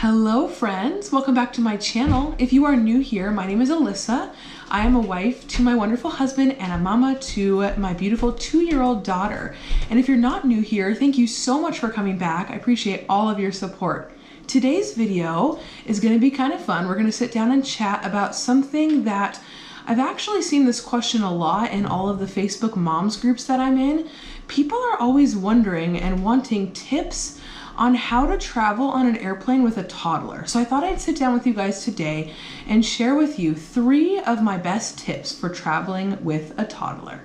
Hello friends, welcome back to my channel. If you are new here, my name is Alyssa. I am a wife to my wonderful husband and a mama to my beautiful 2-year-old daughter. And if you're not new here, thank you so much for coming back. I appreciate all of your support. Today's video is going to be kind of fun. We're going to sit down and chat about something that I've actually seen this question a lot in all of the Facebook moms groups that I'm in. People are always wondering and wanting tips on how to travel on an airplane with a toddler. So I thought I'd sit down with you guys today and share with you 3 of my best tips for traveling with a toddler.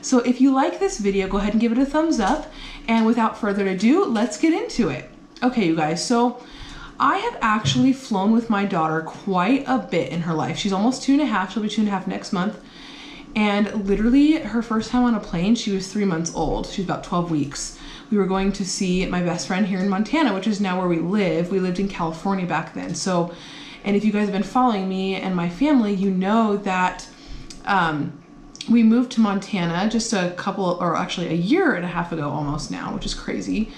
So if you like this video, go ahead and give it a thumbs up. And without further ado, let's get into it. Okay, you guys, so I have actually flown with my daughter quite a bit in her life. She's almost 2.5, she'll be 2.5 next month. And literally her first time on a plane, she was 3 months old. She was about 12 weeks. We were going to see my best friend here in Montana, which is now where we live. We lived in California back then. So, and if you guys have been following me and my family, you know that we moved to Montana just a year and a half ago almost now, which is crazy.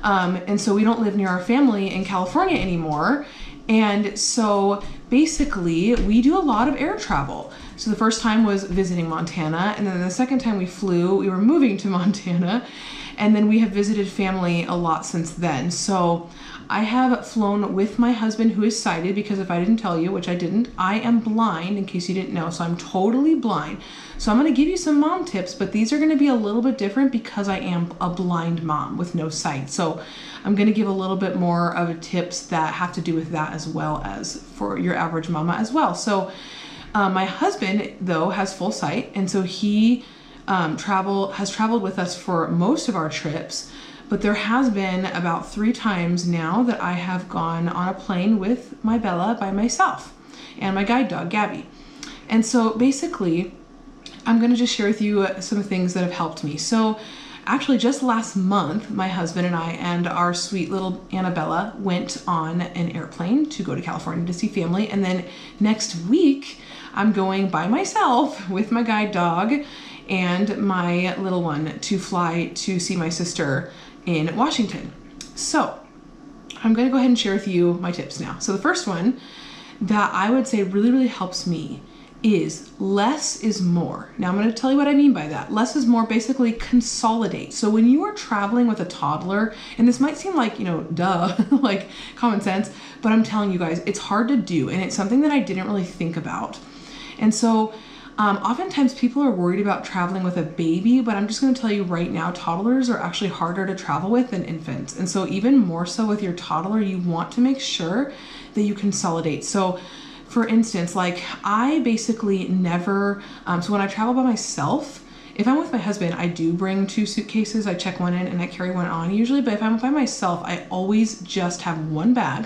And so we don't live near our family in California anymore. And so basically we do a lot of air travel. So the first time was visiting Montana, and then the second time we were moving to Montana, and then we have visited family a lot since then. So I have flown with my husband, who is sighted, because if I didn't tell you, which I didn't, I am blind, in case you didn't know. So I'm totally blind. So I'm gonna give you some mom tips, but these are gonna be a little bit different because I am a blind mom with no sight. So I'm gonna give a little bit more of tips that have to do with that, as well as for your average mama as well. So my husband, though, has full sight, and so he has traveled with us for most of our trips, but there has been about 3 times now that I have gone on a plane with my Bella by myself and my guide dog, Gabby. And so basically, I'm gonna just share with you some things that have helped me. So actually just last month, my husband and I and our sweet little Annabella went on an airplane to go to California to see family. And then next week, I'm going by myself with my guide dog and my little one to fly to see my sister in Washington. So I'm gonna go ahead and share with you my tips now. So the first one that I would say really, really helps me is less is more. Now I'm going to tell you what I mean by that. Less is more, basically consolidate. So when you are traveling with a toddler, and this might seem like, duh, like common sense, but I'm telling you guys, it's hard to do. And it's something that I didn't really think about. And so oftentimes people are worried about traveling with a baby, but I'm just going to tell you right now, toddlers are actually harder to travel with than infants. And so even more so with your toddler, you want to make sure that you consolidate. So for instance, like I basically never, so when I travel by myself, if I'm with my husband, I do bring 2 suitcases. I check one in and I carry one on usually, but if I'm by myself, I always just have one bag.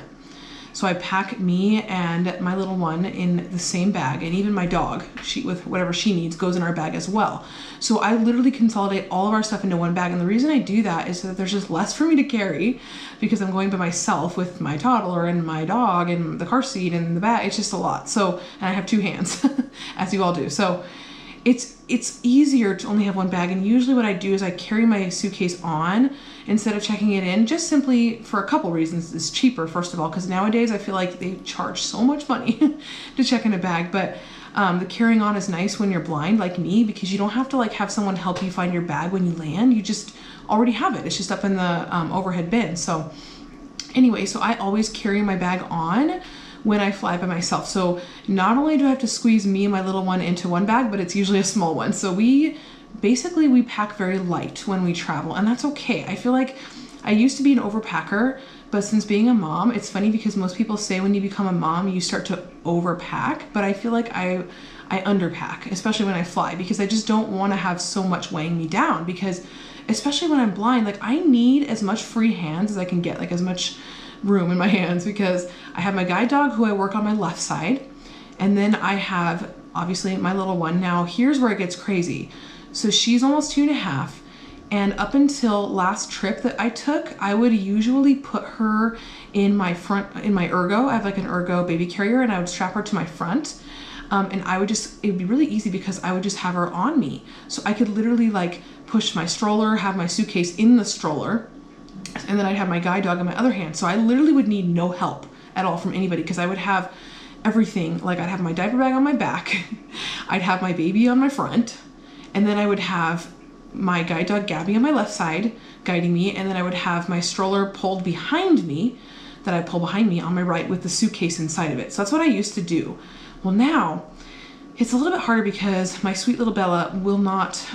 So I pack me and my little one in the same bag, and even my dog, with whatever she needs, goes in our bag as well. So I literally consolidate all of our stuff into one bag. And the reason I do that is so that there's just less for me to carry, because I'm going by myself with my toddler and my dog and the car seat and the bag. It's just a lot. So, and I have 2 hands, as you all do. So it's easier to only have one bag. And usually what I do is I carry my suitcase on instead of checking it in, just simply for a couple reasons. It's cheaper, first of all, because nowadays I feel like they charge so much money to check in a bag. But the carrying on is nice when you're blind like me, because you don't have to like have someone help you find your bag when you land. You just already have it. It's just up in the overhead bin. So anyway, so I always carry my bag on when I fly by myself. So not only do I have to squeeze me and my little one into one bag, but it's usually a small one. So we pack very light when we travel, and that's okay. I feel like I used to be an overpacker, but since being a mom, it's funny because most people say when you become a mom, you start to overpack, but I feel like I underpack, especially when I fly, because I just don't want to have so much weighing me down, because especially when I'm blind, like I need as much free hands as I can get, like as much room in my hands, because I have my guide dog who I work on my left side, and then I have obviously my little one. Now here's where it gets crazy. So she's almost 2.5, and up until last trip that I took, I would usually put her in my ergo. I have like an ergo baby carrier, and I would strap her to my front, and it would be really easy because I would just have her on me. So I could literally like push my stroller, have my suitcase in the stroller, and then I'd have my guide dog in my other hand. So I literally would need no help at all from anybody, because I would have everything. Like I'd have my diaper bag on my back, I'd have my baby on my front, and then I would have my guide dog Gabby on my left side guiding me, and then I would have my stroller pulled behind me that I pull behind me on my right with the suitcase inside of it. So that's what I used to do. Well, now it's a little bit harder because my sweet little Bella will not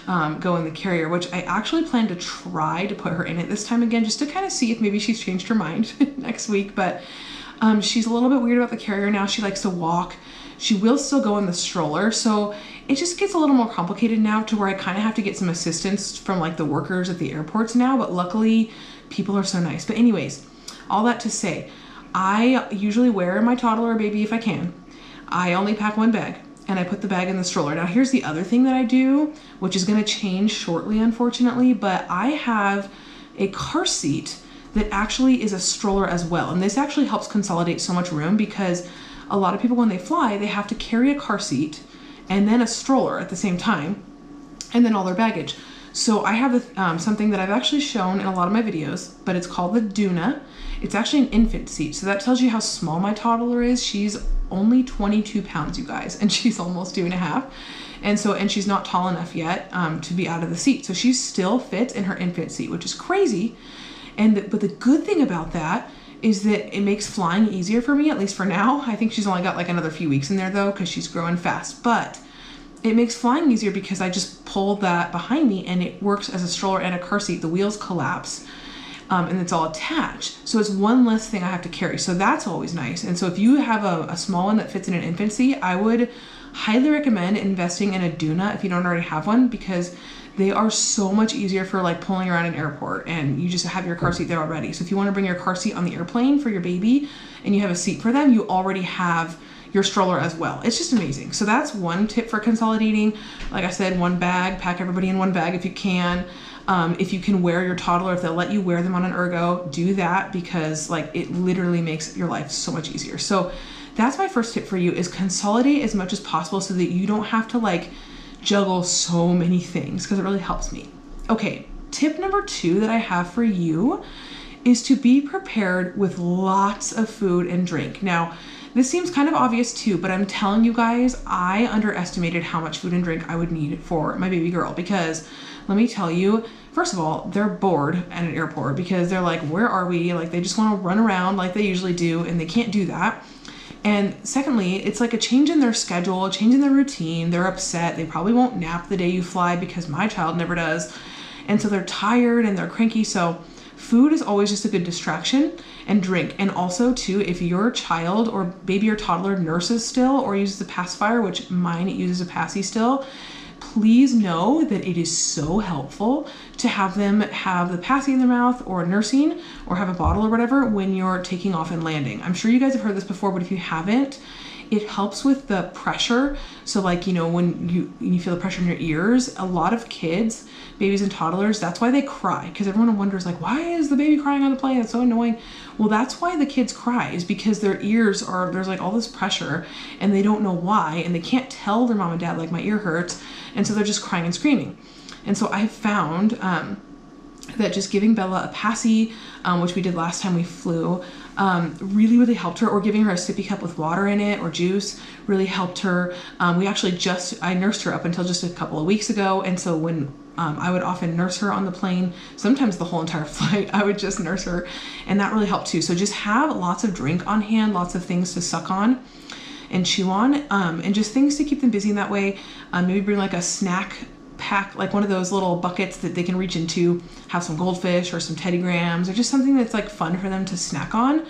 go in the carrier, which I actually plan to try to put her in it this time again, just to kind of see if maybe she's changed her mind next week. But she's a little bit weird about the carrier now. She likes to walk. She will still go in the stroller. So it just gets a little more complicated now to where I kind of have to get some assistance from like the workers at the airports now. But luckily people are so nice. But anyways, all that to say, I usually wear my toddler or baby if I can. I only pack one bag, and I put the bag in the stroller. Now here's the other thing that I do, which is going to change shortly, unfortunately, but I have a car seat that actually is a stroller as well. And this actually helps consolidate so much room, because a lot of people, when they fly, they have to carry a car seat and then a stroller at the same time, and then all their baggage. So I have something that I've actually shown in a lot of my videos, but it's called the Duna. It's actually an infant seat. So that tells you how small my toddler is. She's only 22 pounds, you guys, and she's almost 2.5. And she's not tall enough yet to be out of the seat. So she still fits in her infant seat, which is crazy. But the good thing about that is that it makes flying easier for me, at least for now. I think she's only got like another few weeks in there though, because she's growing fast. But it makes flying easier because I just pull that behind me and it works as a stroller and a car seat. The wheels collapse. And it's all attached. So it's one less thing I have to carry. So that's always nice. And so if you have a small one that fits in an infancy, I would highly recommend investing in a Duna if you don't already have one, because they are so much easier for like pulling around an airport, and you just have your car seat there already. So if you want to bring your car seat on the airplane for your baby and you have a seat for them, you already have your stroller as well. It's just amazing. So that's one tip for consolidating. Like I said, one bag, pack everybody in one bag if you can. If you can wear your toddler, if they'll let you wear them on an ergo, do that, because like it literally makes your life so much easier. So that's my first tip for you, is consolidate as much as possible so that you don't have to like juggle so many things, because it really helps me. Okay, tip number 2 that I have for you is to be prepared with lots of food and drink. Now, this seems kind of obvious too, but I'm telling you guys, I underestimated how much food and drink I would need for my baby girl, because let me tell you, first of all, they're bored at an airport because they're like, where are we? Like they just want to run around like they usually do, and they can't do that. And secondly, it's like a change in their schedule, a change in their routine. They're upset. They probably won't nap the day you fly, because my child never does. And so they're tired and they're cranky. So food is always just a good distraction, and drink. And also too, if your child or baby or toddler nurses still or uses a pacifier, which mine uses a passy still, please know that it is so helpful to have them have the passy in their mouth or nursing or have a bottle or whatever when you're taking off and landing. I'm sure you guys have heard this before, but if you haven't, it helps with the pressure. So like, you know, when you feel the pressure in your ears, a lot of kids, babies and toddlers, that's why they cry, because everyone wonders like, why is the baby crying on the plane? It's so annoying. Well, that's why the kids cry, is because their ears are, there's like all this pressure and they don't know why, and they can't tell their mom and dad like my ear hurts, and so they're just crying and screaming. And so I found that just giving Bella a passy, which we did last time we flew, really, really helped her, or giving her a sippy cup with water in it or juice really helped her. We actually I nursed her up until just a couple of weeks ago. And so when I would often nurse her on the plane, sometimes the whole entire flight, I would just nurse her, and that really helped too. So just have lots of drink on hand, lots of things to suck on and chew on, and just things to keep them busy in that way. Maybe bring like a snack pack, like one of those little buckets that they can reach into, have some goldfish or some Teddy Grahams, or just something that's like fun for them to snack on.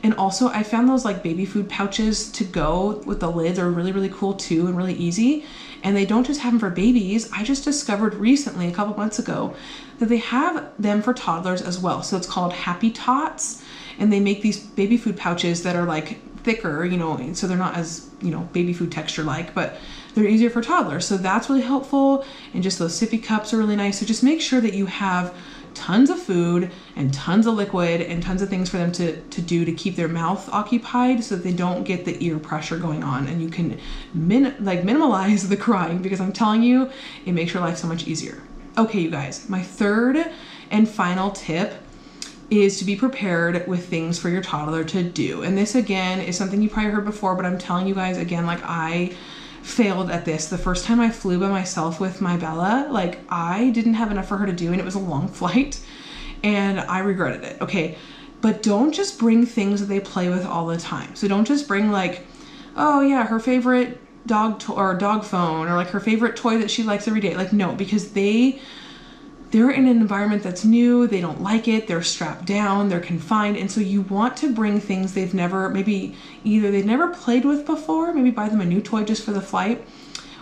And also I found those like baby food pouches to go with the lids are really, really cool too, and really easy. And they don't just have them for babies. I just discovered recently, a couple months ago, that they have them for toddlers as well. So it's called Happy Tots, and they make these baby food pouches that are like thicker, you know, so they're not as, you know, baby food texture like, but they're easier for toddlers. So that's really helpful. And just those sippy cups are really nice. So just make sure that you have tons of food and tons of liquid and tons of things for them to do to keep their mouth occupied, so that they don't get the ear pressure going on, and you can minimize the crying, because I'm telling you, it makes your life so much easier. Okay, you guys, my third and final tip is to be prepared with things for your toddler to do. And this again is something you probably heard before, but I'm telling you guys again, like I failed at this. The first time I flew by myself with my Bella, like I didn't have enough for her to do, and it was a long flight and I regretted it. Okay. But don't just bring things that they play with all the time. So don't just bring like, oh yeah, her favorite dog or dog phone, or like her favorite toy that she likes every day. Like no, because they're in an environment that's new, they don't like it, they're strapped down, they're confined, and so you want to bring things they've never, maybe either they've never played with before, maybe buy them a new toy just for the flight,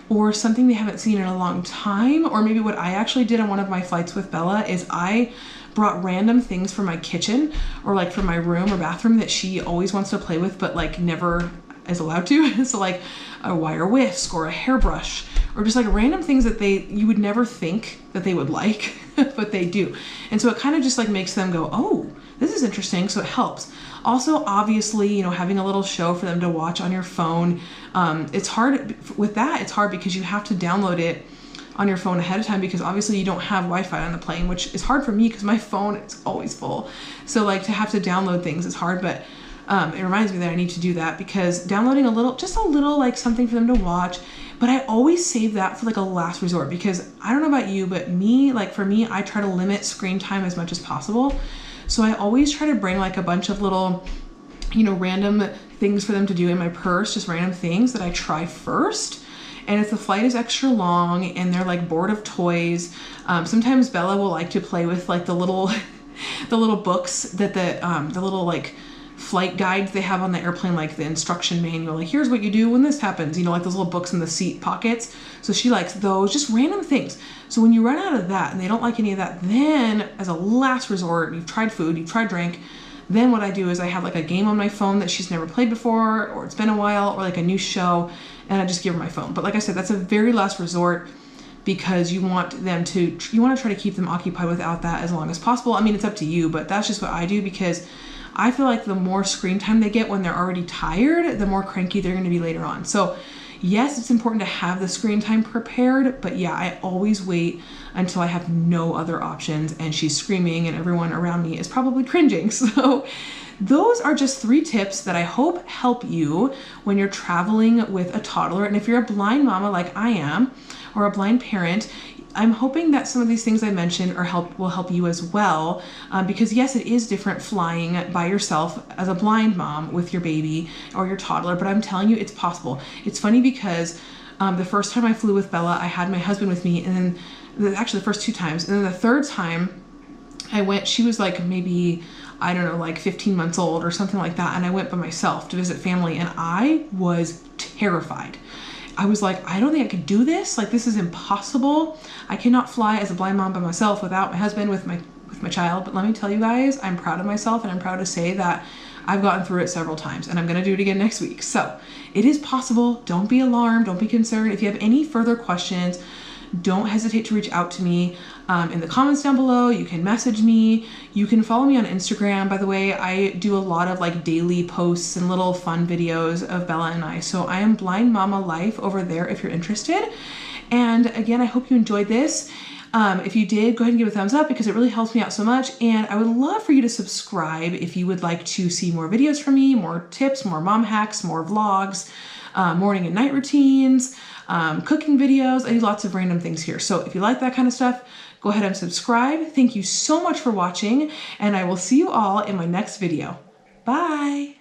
or something they haven't seen in a long time, or maybe what I actually did on one of my flights with Bella is I brought random things for my kitchen or like for my room or bathroom that she always wants to play with but like never is allowed to. So like a wire whisk or a hairbrush, or just like random things that you would never think that they would like, but they do. And so it kind of just like makes them go, oh, this is interesting. So it helps. Also, obviously, you know, having a little show for them to watch on your phone. It's hard with that. It's hard because you have to download it on your phone ahead of time, because obviously you don't have Wi-Fi on the plane, which is hard for me because my phone is always full. So like to have to download things is hard, but it reminds me that I need to do that, because downloading just a little like something for them to watch. But I always save that for like a last resort, because I don't know about you, but me, like for me, I try to limit screen time as much as possible. So I always try to bring like a bunch of little, you know, random things for them to do in my purse, just random things that I try first. And if the flight is extra long and they're like bored of toys, sometimes Bella will like to play with like the little books that the little like flight guides they have on the airplane, like the instruction manual, like here's what you do when this happens, you know, like those little books in the seat pockets. So she likes those, just random things. So when you run out of that and they don't like any of that, then as a last resort, you've tried food, you've tried drink, then what I do is I have like a game on my phone that she's never played before, or it's been a while, or like a new show, and I just give her my phone. But like I said, that's a very last resort, because you want to try to keep them occupied without that as long as possible. I mean, it's up to you, but that's just what I do, because I feel like the more screen time they get when they're already tired, the more cranky they're going to be later on. So yes, it's important to have the screen time prepared, but yeah, I always wait until I have no other options and she's screaming and everyone around me is probably cringing. So those are just 3 tips that I hope help you when you're traveling with a toddler. And if you're a blind mama like I am, or a blind parent, I'm hoping that some of these things I mentioned will help you as well, because yes, it is different flying by yourself as a blind mom with your baby or your toddler, but I'm telling you, it's possible. It's funny because the first time I flew with Bella, I had my husband with me, and then actually the first 2 times, and then the third time I went, she was like maybe, I don't know, like 15 months old or something like that, and I went by myself to visit family, and I was terrified. I was like, I don't think I could do this. Like, this is impossible. I cannot fly as a blind mom by myself without my husband, with my child. But let me tell you guys, I'm proud of myself, and I'm proud to say that I've gotten through it several times, and I'm going to do it again next week. So it is possible. Don't be alarmed. Don't be concerned. If you have any further questions, don't hesitate to reach out to me in the comments down below. You can message me. You can follow me on Instagram. By the way, I do a lot of like daily posts and little fun videos of Bella and I. So I am Blind Mama Life over there if you're interested. And again, I hope you enjoyed this. If you did, go ahead and give it a thumbs up, because it really helps me out so much. And I would love for you to subscribe if you would like to see more videos from me, more tips, more mom hacks, more vlogs, morning and night routines, cooking videos. I do lots of random things here. So if you like that kind of stuff, go ahead and subscribe. Thank you so much for watching, and I will see you all in my next video. Bye.